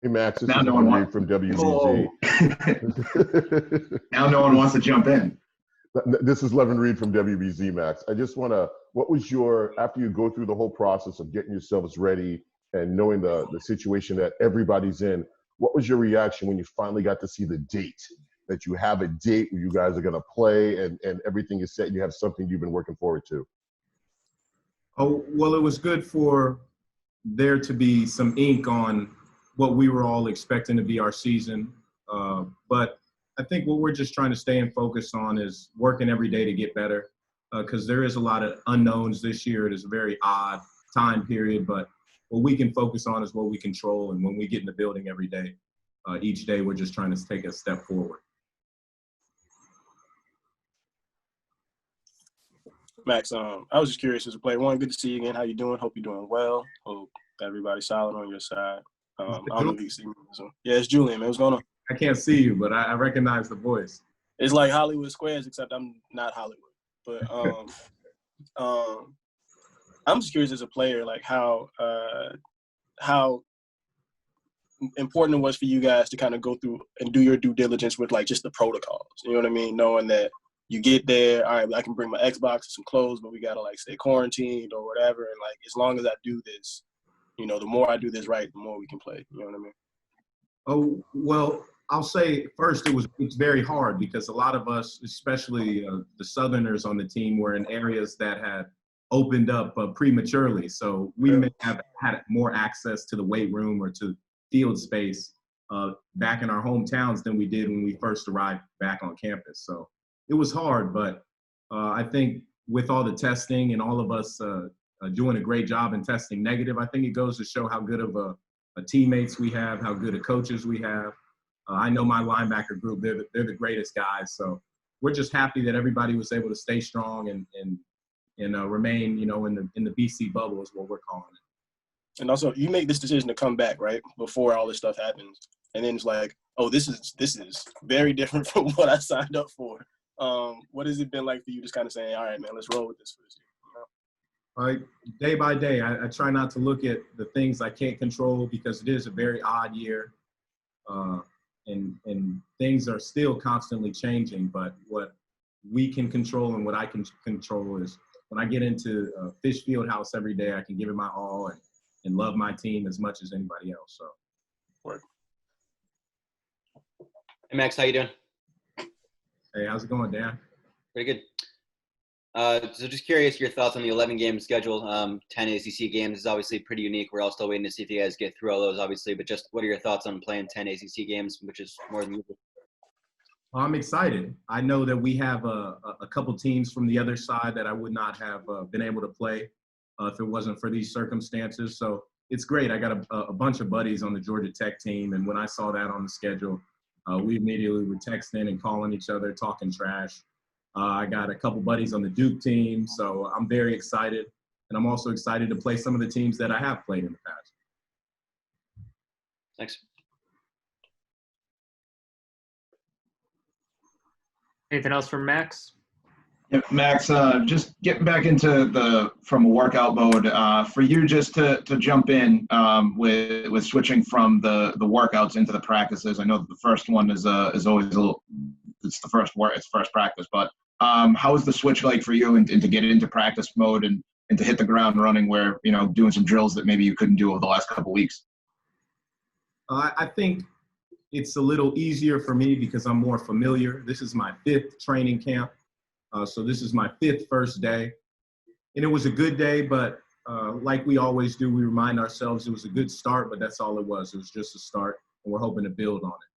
Hey, Max, this Now is no one Levin wants. Reed from Oh, WBZ. now no one wants to jump in. This is Levin Reed from WBZ, Max. I just want to, what was your, after you go through the whole process of getting yourselves ready and knowing the situation that everybody's in, what was your reaction when you finally got to see the date, that you have a date where you guys are going to play and everything is set, you have something you've been working forward to? Oh, well, it was good for there to be some ink on what we were all expecting to be our season. But I think what we're just trying to stay and focus on is working every day to get better, because there is a lot of unknowns this year. It is a very odd time period, but what we can focus on is what we control. And when we get in the building every day, each day, we're just trying to take a step forward. Max, I was just curious as a player. One, good to see you again. How you doing? Hope you're doing well. Hope everybody's solid on your side. I don't know if you can see me. So, yeah, it's Julian, man. What's going on? I can't see you, but I recognize the voice. It's like Hollywood Squares, except I'm not Hollywood. But I'm just curious as a player, like how important it was for you guys to kind of go through and do your due diligence with like just the protocols. You know what I mean? Knowing that you get there, all right, I can bring my Xbox and some clothes, but we gotta like stay quarantined or whatever. And like as long as I do this, you know, the more I do this right, the more we can play. You know what I mean? Oh, well, I'll say first it's very hard because a lot of us, especially the Southerners on the team, were in areas that had opened up prematurely. So we may have had more access to the weight room or to field space back in our hometowns than we did when we first arrived back on campus. So it was hard, but I think with all the testing and all of us doing a great job in testing negative, I think it goes to show how good of a teammates we have, how good of coaches we have. I know my linebacker group, they're the greatest guys. So we're just happy that everybody was able to stay strong and remain, you know, in the BC bubble is what we're calling it. And also, you make this decision to come back, right, before all this stuff happens. And then it's like, oh, this is very different from what I signed up for. What has it been like for you just kind of saying, all right, man, let's roll with this for this year? You know? Like day by day, I try not to look at the things I can't control because it is a very odd year. And things are still constantly changing, but what we can control and what I can control is when I get into Fish Field House every day, I can give it my all and love my team as much as anybody else. So, Word. Hey, Max, how you doing? Hey, how's it going, Dan? Pretty good. So just curious your thoughts on the 11-game schedule. 10 ACC games is obviously pretty unique. We're all still waiting to see if you guys get through all those, obviously. But just what are your thoughts on playing 10 ACC games, which is more than usual? I'm excited. I know that we have a couple teams from the other side that I would not have been able to play if it wasn't for these circumstances. So it's great. I got a bunch of buddies on the Georgia Tech team, and when I saw that on the schedule, we immediately were texting and calling each other, talking trash. I got a couple buddies on the Duke team, so I'm very excited. And I'm also excited to play some of the teams that I have played in the past. Thanks. Anything else from Max? Yeah, Max, just getting back into from a workout mode, for you just to jump in with switching from the workouts into the practices. I know that the first one is always a little, it's first practice, but how is the switch like for you and to get into practice mode and to hit the ground running where, you know, doing some drills that maybe you couldn't do over the last couple of weeks? I think it's a little easier for me because I'm more familiar. This is my 5th training camp. So this is my 5th first day. And it was a good day, but like we always do, we remind ourselves it was a good start, but that's all it was. It was just a start, and we're hoping to build on it.